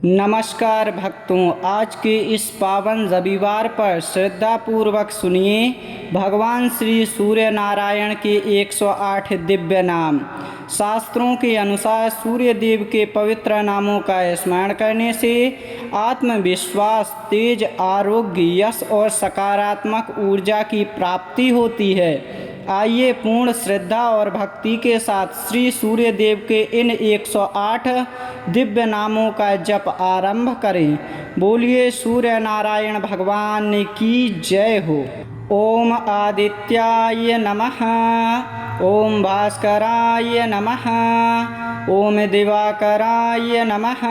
नमस्कार भक्तों, आज के इस पावन रविवार पर श्रद्धापूर्वक सुनिए भगवान श्री सूर्य नारायण के 108 दिव्य नाम। शास्त्रों के अनुसार सूर्य देव के पवित्र नामों का स्मरण करने से आत्मविश्वास, तेज, आरोग्य, यश और सकारात्मक ऊर्जा की प्राप्ति होती है। आइए पूर्ण श्रद्धा और भक्ति के साथ श्री सूर्य देव के इन 108 दिव्य नामों का जप आरंभ करें। बोलिए सूर्य नारायण भगवान की जय हो। ओम आदित्याय नमः, ओम भास्कराय नमः, ओम दिवाकराय नमः,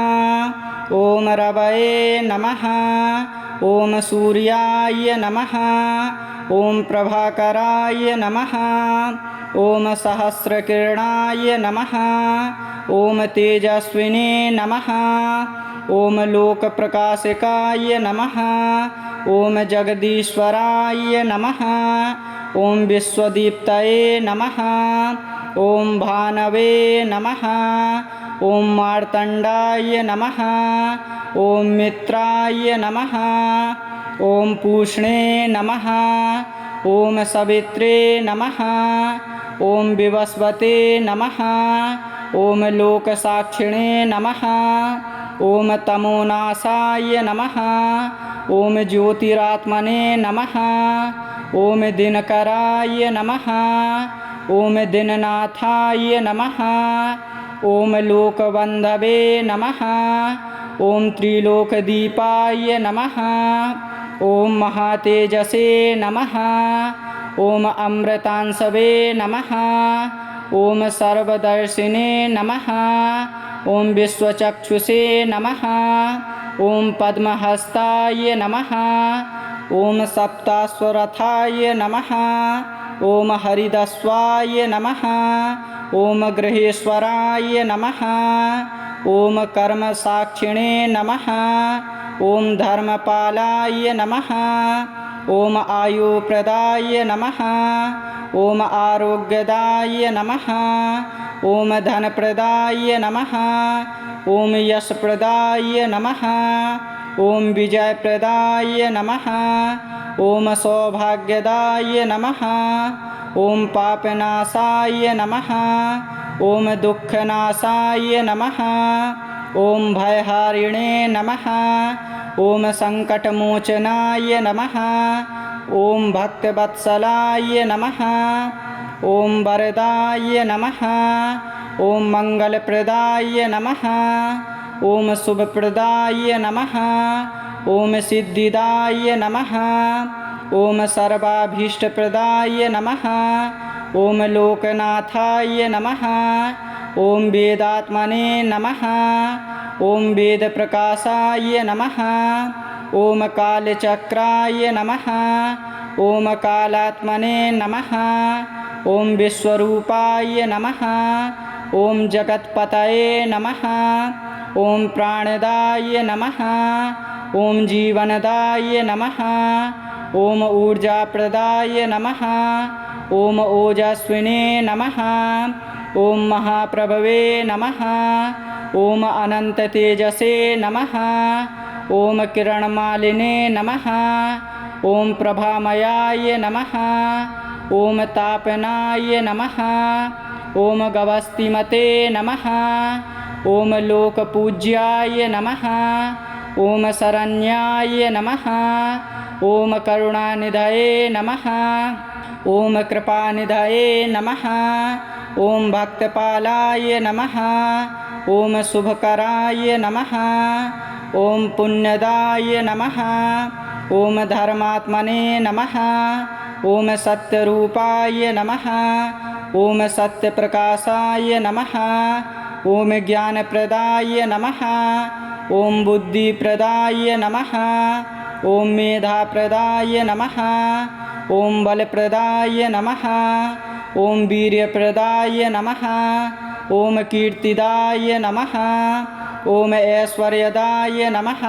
ओम रवये नमः, ओम सूर्याय नमः, ओम प्रभाकराय नमः, ओम सहस्रकिरणाय नमः, ओम तेजस्विने नमः, ओम लोकप्रकाशकाय नमः, ओम जगदीश्वराय नमः, ओम विश्वदीप्तये नमः, ओम भानवे नमः, ओम मार्तंडाय नमः, ओम मित्राय नमः, ओम पूष्णे नमः, ओम सवित्रे नमः, ओम विवस्वते नमः, ओम लोकसाक्षिणे नमः, ओम तमोनाशाय नमः, ओम ज्योतिरात्मने नमः, ओम दिनकराय नमः, ओम दिननाथाय नमः, ओम लोकबंधवे नमः, ओम त्रिलोकदीपाय नमः, ओम महातेजसे नमः, ओम अमृतांशवे नमः, ओम सर्वदर्शिने नमः, ओम विश्वचक्षुषे नमः, ओम पद्महस्ताय नमः, ओम सप्ताश्वरथाय नमः, ओम हरिदस्वाय नमः, ओम गृहेश्वराय नमः, ओम कर्मसाक्षिणे नमः, ओम धर्मपालाय नमः, ओम आयुप्रदाय नमः, ओम आरोग्यदाय नमः, ओम धनप्रदाय नमः, ओम यशप्रदाय नमः, ओम विजयप्रदाय नमः, ओम सौभाग्यदाय नमः, ओम पापनाशाय नमः, ओम दुःखनाशाय नमः, ओम भयहारिणे नमः, ओम संकटमोचनाय नमः, ओम भक्तवत्सलाय नमः, ओम वरदाय नमः, ओम मंगलप्रदाय नमः, ओम शुभप्रदाय नमः, ओम सिद्धिदाय नमः, ओम सर्वाभीष्टप्रदाय नमः, ओम लोकनाथाय नमः, ओम वेदात्मने नमः, ओम वेदप्रकाशाय नमः, ओम कालचक्राय नमः, ओम कालात्मने नमः, ओम विश्वरूपाय नमः, ओम जगत्पतये नमः, ओम प्राणदाय नमः, ओम जीवनदाय नमः, ओम ऊर्जाप्रदाय नमः, ओम ओजस्विने नमः, ओम महाप्रभवे नमः, ओम अनंत तेजसे नमः, ओम किरणमालिने नमः, ओम प्रभामयाय नमः, ओम तापनाय नमः, ओम गवस्तिमते नमः, ओम लोकपूज्याय नमः, ओम शरण्याय नमः, ओम करुणानिधये नमः, ओम कृपानिधये नमः, ओम भक्तपालाय नमः, ओम शुभकराय नमः, ओम पुण्यदाय नमः, ओम धर्मात्मने नमः, ओम सत्यरूपाय नमः, ओम सत्यप्रकाशाय नमः, ओम ज्ञानप्रदाय नमः, ओम बुद्धिप्रदाय नमः, ओम मेधाप्रदाय नमः, ओम बलप्रदाय नमः, ओम वीर्यप्रदाय नमः, ओम कीर्तिदाय नमः, ओम ऐश्वर्यदाय नमः,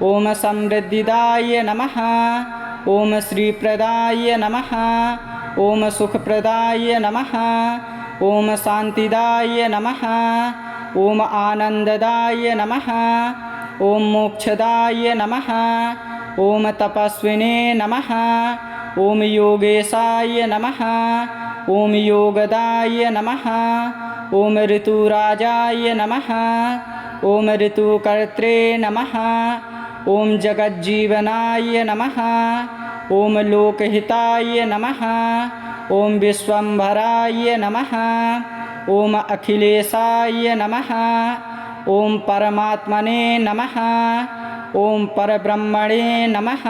ओम समृद्धिदाय नमः, ओम श्रीप्रदाय नमः, ओम सुखप्रदाय नमः, ओम शांतिदाय नमः, ॐ आनन्ददाय नमः। ॐ मोक्षदाय नमः। ॐ तपस्विने नमः। ॐ योगेशाय नमः। ॐ योगदाय नमः। ॐ ऋतुराजाय नमः। ॐ ऋतुकर्त्रे नमः। ॐ जगज्जीवनाय नमः। ॐ लोकहिताय नमः। ॐ विश्वम्भराय नमः। ॐ अखिलेशाय नमः। ॐ परमात्मने नमः। ॐ परब्रह्मणे नमः।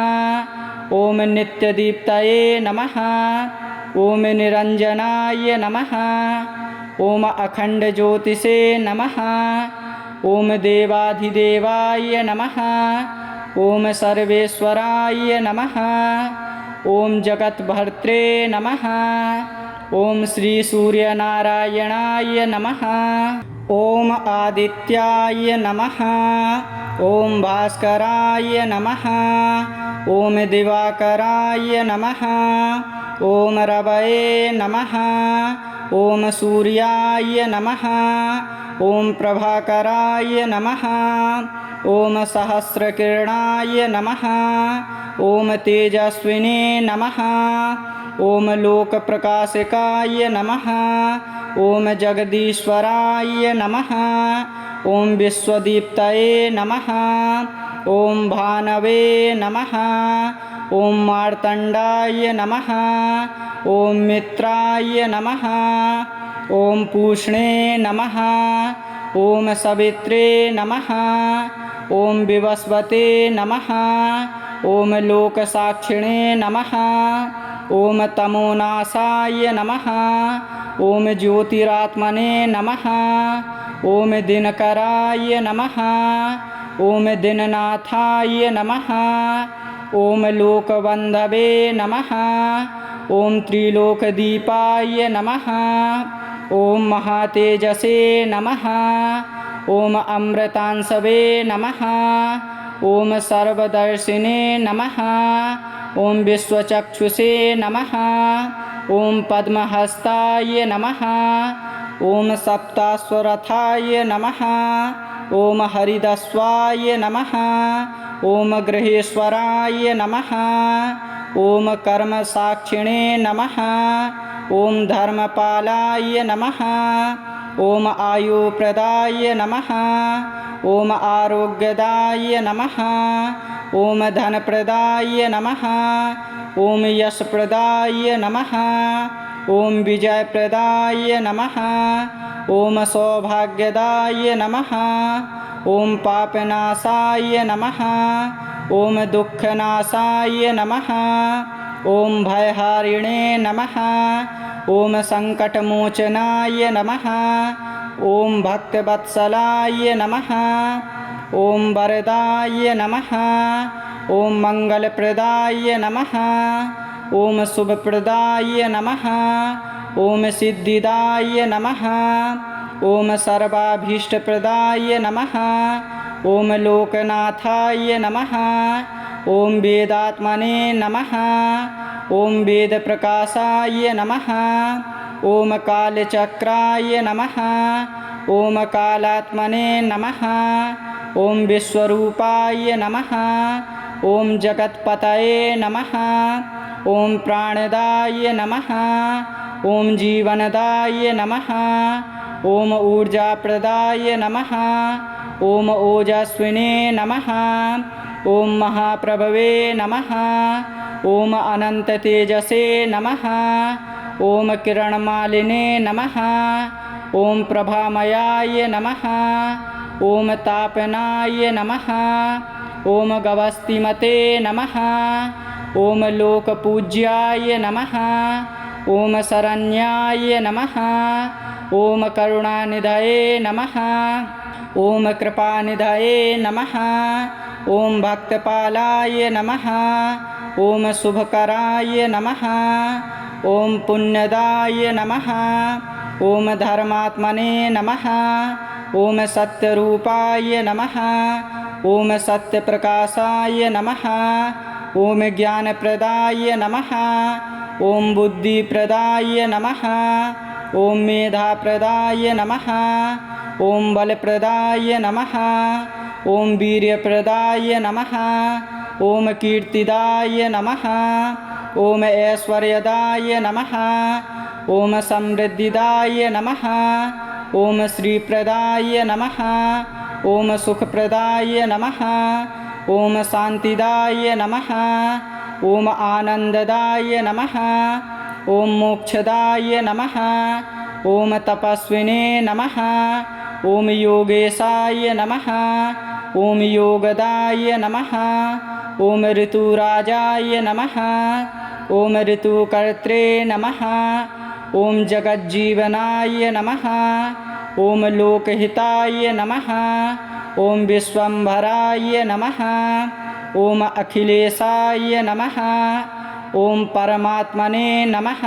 ॐ नित्यदीप्तये नमः। ॐ निरञ्जनाय नमः। ॐ अखण्डज्योतिषे नमः। ॐ देवाधिदेवाय नमः। ॐ सर्वेश्वराय नमः। ॐ जगद्भर्त्रे नमः। ॐ श्री सूर्यनारायणाय नमः। ॐ आदित्याय नमः। ॐ भास्कराय नमः। ॐ दिवाकराय नमः। ॐ रवये नमः। ॐ सूर्याय नमः। ॐ प्रभाकराय नमः। ॐ सहस्रकिरणाय नमः। ॐ तेजस्विने नमः। ॐ लोकप्रकाशकाय नमः। ॐ जगदीश्वराय नमः। ॐ विश्वदीप्तये नमः। ॐ भानवे नमः। ॐ मार्तण्डाय नमः। ॐ मित्राय नमः। ॐ पूष्णे नमः। ॐ सवित्रे नमः। ॐ विवस्वते नमः। ॐ लोकसाक्षिणे नमः। ॐ तमोनाशाय नमः। ॐ ज्योतिरात्मने नमः। ॐ दिनकराय नमः। ॐ दिननाथाय नमः। ॐ लोकबन्धवे नमः। ॐ त्रिलोकदीपाय नमः। ॐ महातेजसे नमः। ॐ अमृतांशवे नमः। ॐ सर्वदर्शिने नमः। ॐ विश्वचक्षुषे नमः। ॐ पद्महस्ताय नमः। ॐ सप्ताश्वरथाय नमः। ॐ हरिदस्वाय नमः। ॐ गृहेश्वराय नमः। ॐ कर्मसाक्षिणे नमः। ॐ धर्मपालाय नमः। ॐ आयुप्रदाय नमः। ॐ आरोग्यदाय नमः। ॐ धनप्रदाय नमः। ॐ यशप्रदाय नमः। ॐ विजयप्रदाय नमः। ॐ सौभाग्यदाय नमः। ॐ पापनाशाय नमः। ॐ दुःखनाशाय नमः। ॐ भयहारिणे नमः। ॐ सङ्कटमोचनाय नमः। ॐ भक्तवत्सलाय नमः। ॐ वरदाय नमः। ॐ मङ्गलप्रदाय नमः। ॐ शुभप्रदाय नमः। ॐ सिद्धिदाय नमः। ॐ सर्वाभीष्टप्रदाय नमः। ॐ लोकनाथाय नमः। ॐ वेदात्मने नमः। ॐ वेदप्रकाशाय नमः। ॐ कालचक्राय नमः। ॐ कालात्मने नमः। ॐ विश्वरूपाय नमः। ॐ जगत्पतये नमः। ॐ प्राणदाय नमः। ॐ जीवनदाय नमः। ॐ ऊर्जाप्रदाय नमः। ॐ ओजस्विने नमः। ॐ महाप्रभवे नमः। ॐ अनन्ततेजसे नमः। ॐ किरणमालिने नमः। ॐ प्रभामयाय नमः। ॐ तापनाय नमः। ॐ गवस्तिमते नमः। ॐ लोकपूज्याय नमः। ॐ शरण्याय नमः। ॐ करुणानिधये नमः। ॐ कृपानिधये नमः। ॐ भक्तपालाय नमः। ॐ शुभकराय नमः। ॐ पुण्यदाय नमः। ॐ धर्मात्मने नमः। ॐ सत्यरूपाय नमः। ॐ सत्यप्रकाशाय नमः। ॐ ज्ञानप्रदाय नमः। ॐ बुद्धिप्रदाय नमः। ॐ मेधाप्रदाय नमः। ॐ बलप्रदाय नमः ॐ वीर्यप्रदाय नमः ॐ कीर्तिदाय नमः ॐ ऐश्वर्यदाय नमः ॐ समृद्धिदाय नमः ॐ श्रीप्रदाय नमः ॐ सुखप्रदाय नमः ॐ शान्तिदाय नमः ॐ आनन्ददाय नमः ॐ मोक्षदाय नमः ॐ तपस्विने नमः ॐ योगेशाय नमः ॐ योगदाय नमः ॐ ऋतुराजाय नमः ॐ ऋतुकर्त्रे नमः ॐ जगज्जीवनाय नमः ॐ लोकहिताय नमः ॐ विश्वम्भराय नमः ॐ अखिलेशाय नमः ॐ परमात्मने नमः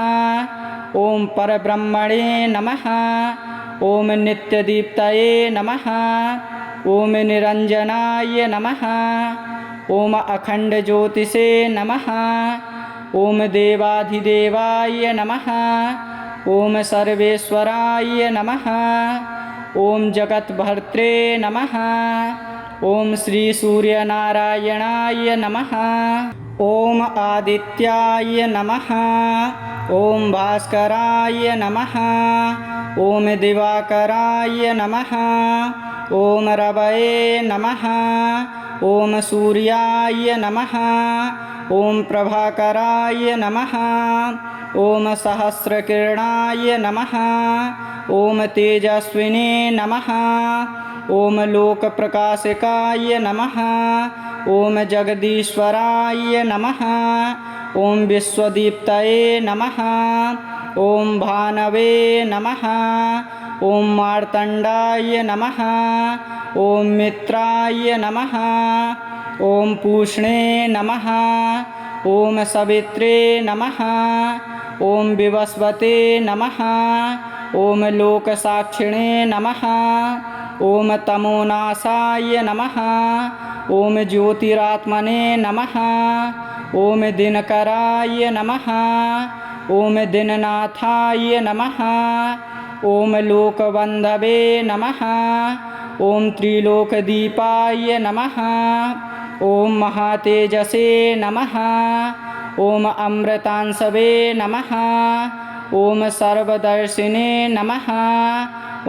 ॐ परब्रह्मणे नमः ॐ नित्यदीप्तये नमः ॐ निरञ्जनाय नमः ॐ अखण्डज्योतिषे नमः ॐ देवाधिदेवाय नमः ॐ सर्वेश्वराय नमः ॐ जगद्भर्त्रे नमः ॐ श्रीसूर्यनारायणाय नमः ॐ आदित्याय नमः ॐ भास्कराय नमः ॐ दिवाकराय नमः ॐ रवये नमः ॐ सूर्याय नमः ॐ प्रभाकराय नमः ॐ सहस्रकिरणाय नमः ॐ तेजस्विने नमः ॐ लोकप्रकाशकाय नमः ॐ जगदीश्वराय नमः ॐ विश्वदीप्तये नमः ॐ भानवे नमः ॐ मार्तण्डाय नमः ॐ मित्राय नमः ॐ पूष्णे नमः ॐ सवित्रे नमः ॐ विवस्वते नमः ॐ लोकसाक्षिणे नमः ॐ तमोनाशाय नमः ॐ ज्योतिरात्मने नमः ॐ दिनकराय नमः ॐ दिननाथाय नमः ॐ लोकबन्धवे नमः ॐ त्रिलोकदीपाय नमः ॐ महातेजसे नमः ॐ अमृतांशवे नमः ॐ सर्वदर्शिने नमः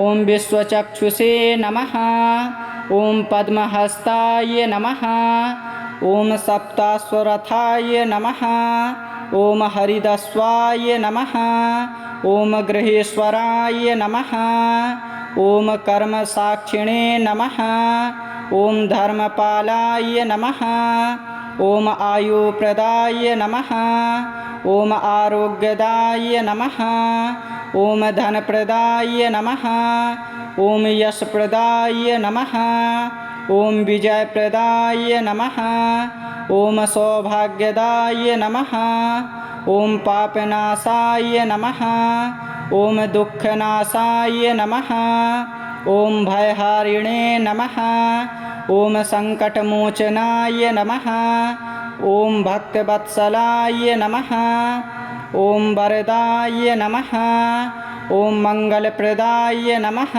ॐ विश्वचक्षुषे नमः ॐ पद्महस्ताय नमः ॐ सप्ताश्वरथाय नमः ॐ हरिदस्वाय नमः ॐ गृहेश्वराय नमः ॐ कर्मसाक्षिणे नमः ॐ धर्मपालाय नमः ॐ आयुप्रदाय नमः ॐ आरोग्यदाय नमः ॐ धनप्रदाय नमः ॐ यशप्रदाय नमः ॐ विजयप्रदाय नमः ॐ सौभाग्यदाय नमः ॐ पापनाशाय नमः ॐ दुःखनाशाय नमः ॐ भयहारिणे नमः ॐ सङ्कटमोचनाय नमः ॐ भक्तवत्सलाय नमः ॐ वरदाय नमः ॐ मङ्गलप्रदाय नमः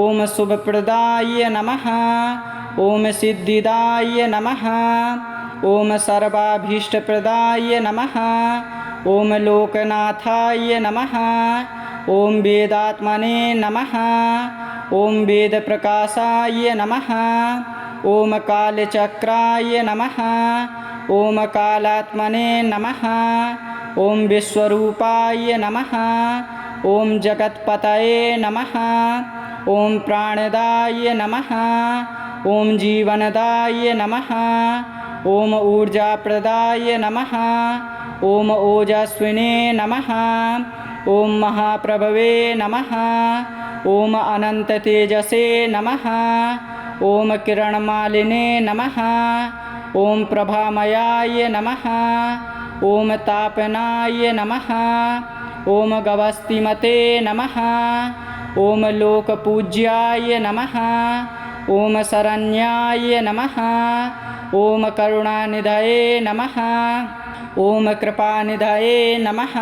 ॐ शुभप्रदाय नमः ॐ सिद्धिदाय नमः ॐ सर्वाभीष्टप्रदाय नमः ॐ लोकनाथाय नमः ॐ वेदात्मने नमः ॐ वेदप्रकाशाय नमः ॐ कालचक्राय नमः ॐ कालात्मने नमः ॐ विश्वरूपाय नमः ॐ जगत्पतये नमः ॐ प्राणदाय नमः ॐ जीवनदाय नमः ॐ ऊर्जाप्रदाय नमः ॐ ओजस्विने नमः ॐ महाप्रभवे नमः ॐ अनन्ततेजसे नमः ॐ किरणमालिने नमः ॐ प्रभामयाय नमः ॐ तापनाय नमः ॐ गवस्तिमते नमः ॐ लोकपूज्याय नमः ॐ शरण्याय नमः ॐ करुणानिधये नमः ॐ कृपानिधये नमः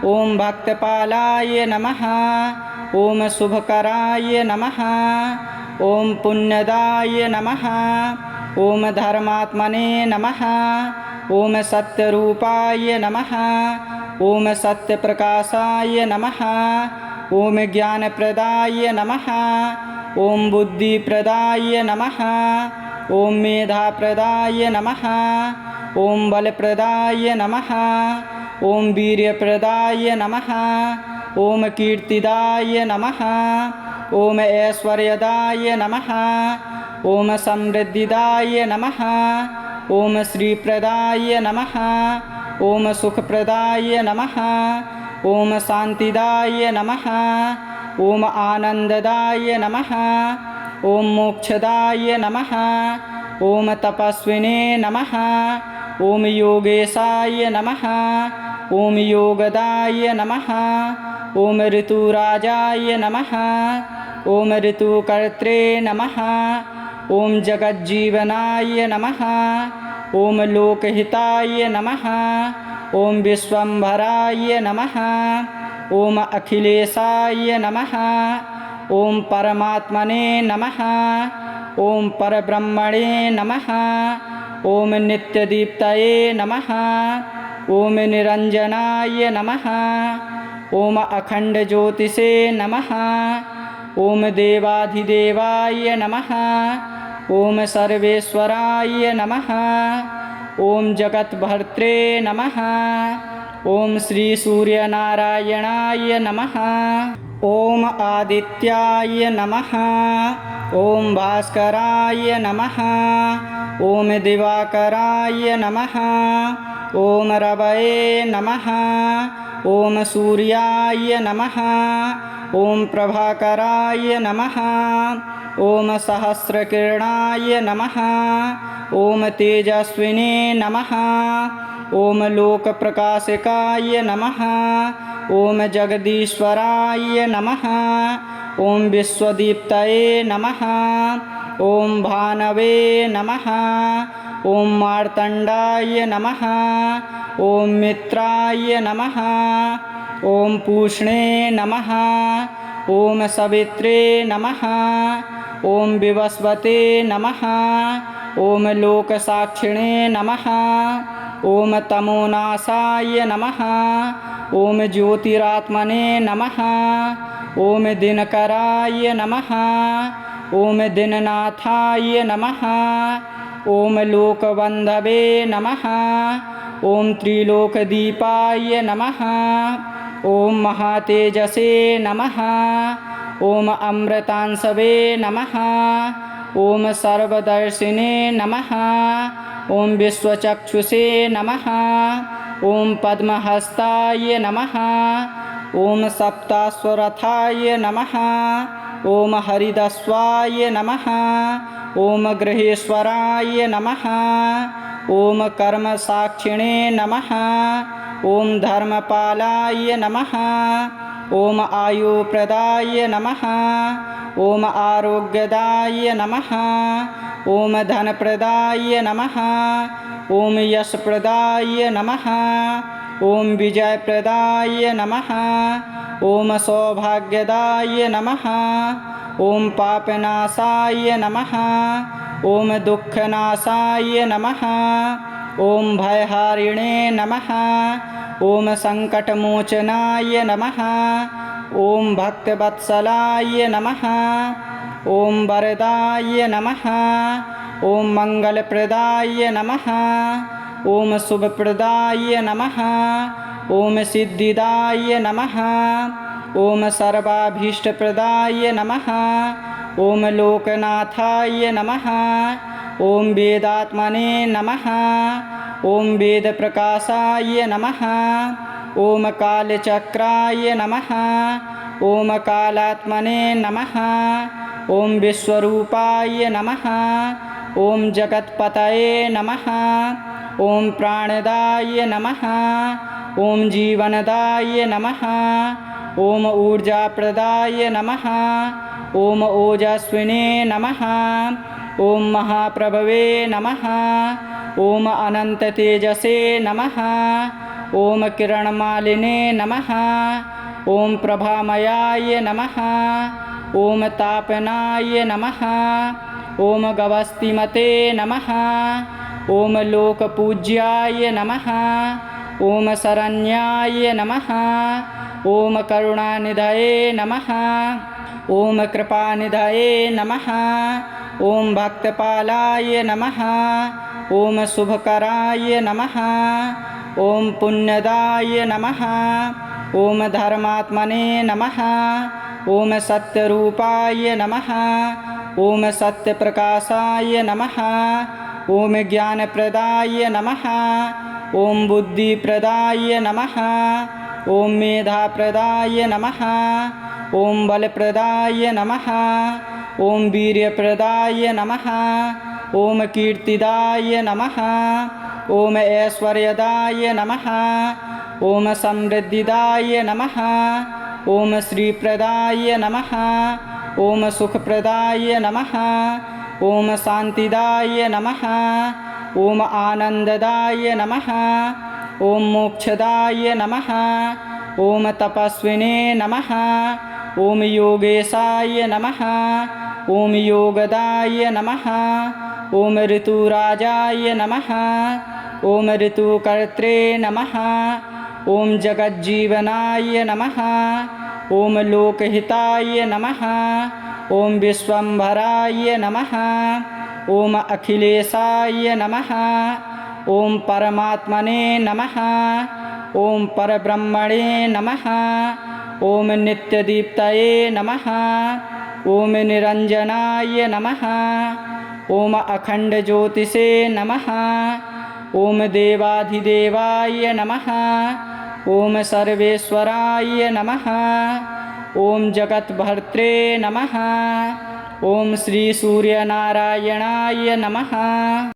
ॐ भक्तपालाय नमः। ॐ शुभकराय नमः। ॐ पुण्यदाय नमः। ॐ धर्मात्मने नमः। ॐ सत्यरूपाय नमः। ॐ सत्यप्रकाशाय नमः। ॐ ज्ञानप्रदाय नमः। ॐ बुद्धिप्रदाय नमः। ॐ मेधाप्रदाय नमः। ॐ बलप्रदाय नमः। ॐ वीर्यप्रदाय नमः। ॐ कीर्तिदाय नमः। ॐ ऐश्वर्यदाय नमः। ॐ समृद्धिदाय नमः। ॐ श्रीप्रदाय नमः। ॐ सुखप्रदाय नमः। ॐ शान्तिदाय नमः। ॐ आनन्ददाय नमः। ॐ मोक्षदाय नमः। ॐ तपस्विने नमः। ॐ योगेशाय नमः। ॐ योगदाय नमः। ॐ ऋतुराजाय नमः। ॐ ऋतुकर्त्रे नमः। ॐ जगज्जीवनाय नमः। ॐ लोकहिताय नमः। ॐ विश्वम्भराय नमः। ॐ अखिलेशाय नमः। ॐ परमात्मने नमः। ॐ परब्रह्मणे नमः। ॐ नित्यदीप्तये नमः। ॐ निरञ्जनाय नमः। ॐ अखण्डज्योतिषे नमः। ॐ देवाधिदेवाय नमः। ॐ सर्वेश्वराय नमः। ॐ जगद्भर्त्रे नमः। ॐ श्रीसूर्यनारायणाय नमः। ॐ आदित्याय नमः। ॐ भास्कराय नमः। ॐ दिवाकराय नमः। ॐ रवये नमः। ॐ सूर्याय नमः। ॐ प्रभाकराय नमः। ॐ सहस्रकिरणाय नमः। ॐ तेजस्विने नमः। ॐ लोकप्रकाशकाय नमः। ॐ जगदीश्वराय नमः। ॐ विश्वदीप्तये नमः। ॐ भानवे नमः। ॐ मार्तण्डाय नमः। ॐ मित्राय नमः। ॐ पूष्णे नमः। ॐ सवित्रे नमः। ॐ विवस्वते नमः। ॐ लोकसाक्षिणे नमः। ॐ तमोनाशाय नमः। ॐ ज्योतिरात्मने नमः। ॐ दिनकराय नमः। ॐ दिननाथाय नमः। ॐ लोकबन्धवे नमः। ॐ त्रिलोकदीपाय नमः। ॐ महातेजसे नमः। ॐ अमृतांशवे नमः। ॐ सर्वदर्शिने नमः। ॐ विश्वचक्षुषे नमः। ॐ पद्महस्ताय नमः। ॐ सप्ताश्वरथाय नमः। ॐ हरिदस्वाय नमः। ॐ गृहेश्वराय नमः। ॐ कर्मसाक्षिणे नमः। ॐ धर्मपालाय नमः। ॐ आयुप्रदाय नमः। ॐ आरोग्यदाय नमः। ॐ धनप्रदाय नमः। ॐ यशप्रदाय नमः। ॐ विजयप्रदाय नमः। ॐ सौभाग्यदाय नमः। ॐ पापनाशाय नमः। ॐ दुःखनाशाय नमः। ॐ भयहारिणे नमः। ॐ सङ्कटमोचनाय नमः। ॐ भक्तवत्सलाय नमः। ॐ वरदाय नमः। ॐ मङ्गलप्रदाय नमः। ॐ शुभप्रदाय नमः। ॐ सिद्धिदाय नमः। ॐ सर्वाभीष्टप्रदाय नमः। ॐ लोकनाथाय नमः। ॐ वेदात्मने नमः। ॐ वेदप्रकाशाय नमः। ॐ कालचक्राय नमः। ॐ कालात्मने नमः। ॐ विश्वरूपाय नमः। ॐ जगत्पतये नमः। ॐ प्राणदाय नमः। ॐ जीवनदाय नमः। ॐ ऊर्जाप्रदाय नमः। ॐ ओजस्विने नमः। ॐ महाप्रभवे नमः। ॐ अनन्ततेजसे नमः। ॐ किरणमालिने नमः। ॐ प्रभामयाय नमः। ॐ तापनाय नमः। ॐ गवस्तिमते नमः। ॐ लोकपूज्याय नमः। ॐ शरण्याय नमः। ॐ करुणानिधये नमः। ॐ कृपानिधये नमः। ॐ भक्तपालाय नमः। ॐ शुभकराय नमः। ॐ पुण्यदाय नमः। ॐ धर्मात्मने नमः। ॐ सत्यरूपाय नमः। ॐ सत्यप्रकाशाय नमः। ॐ ज्ञानप्रदाय नमः। ॐ बुद्धिप्रदाय नमः। ॐ मेधाप्रदाय नमः। ॐ बलप्रदाय नमः। ॐ वीर्यप्रदाय नमः। ॐ कीर्तिदाय नमः। ॐ ऐश्वर्यदाय नमः। ॐ समृद्धिदाय नमः। ॐ श्रीप्रदाय नमः। ॐ सुखप्रदाय नमः। ॐ शान्तिदाय नमः। ॐ आनन्ददाय नमः। ॐ मोक्षदाय नमः। ॐ तपस्विने नमः। ॐ योगेशाय नमः। ॐ योगदाय नमः। ॐ ऋतुराजाय नमः। ॐ ऋतुकर्त्रे नमः। ॐ जगज्जीवनाय नमः। ॐ लोकहिताय नमः। ॐ विश्वम्भराय नमः। ॐ अखिलेशाय नमः। ॐ परमात्मने नमः। ॐ परब्रह्मणे नमः। ॐ नित्यदीप्तये नमः। ॐ निरञ्जनाय नमः। ॐ अखण्डज्योतिषे नमः। ॐ देवाधिदेवाय नमः। ॐ सर्वेश्वराय नमः। ॐ जगद्भर्त्रे नमः। ॐ श्रीसूर्यनारायणाय नमः।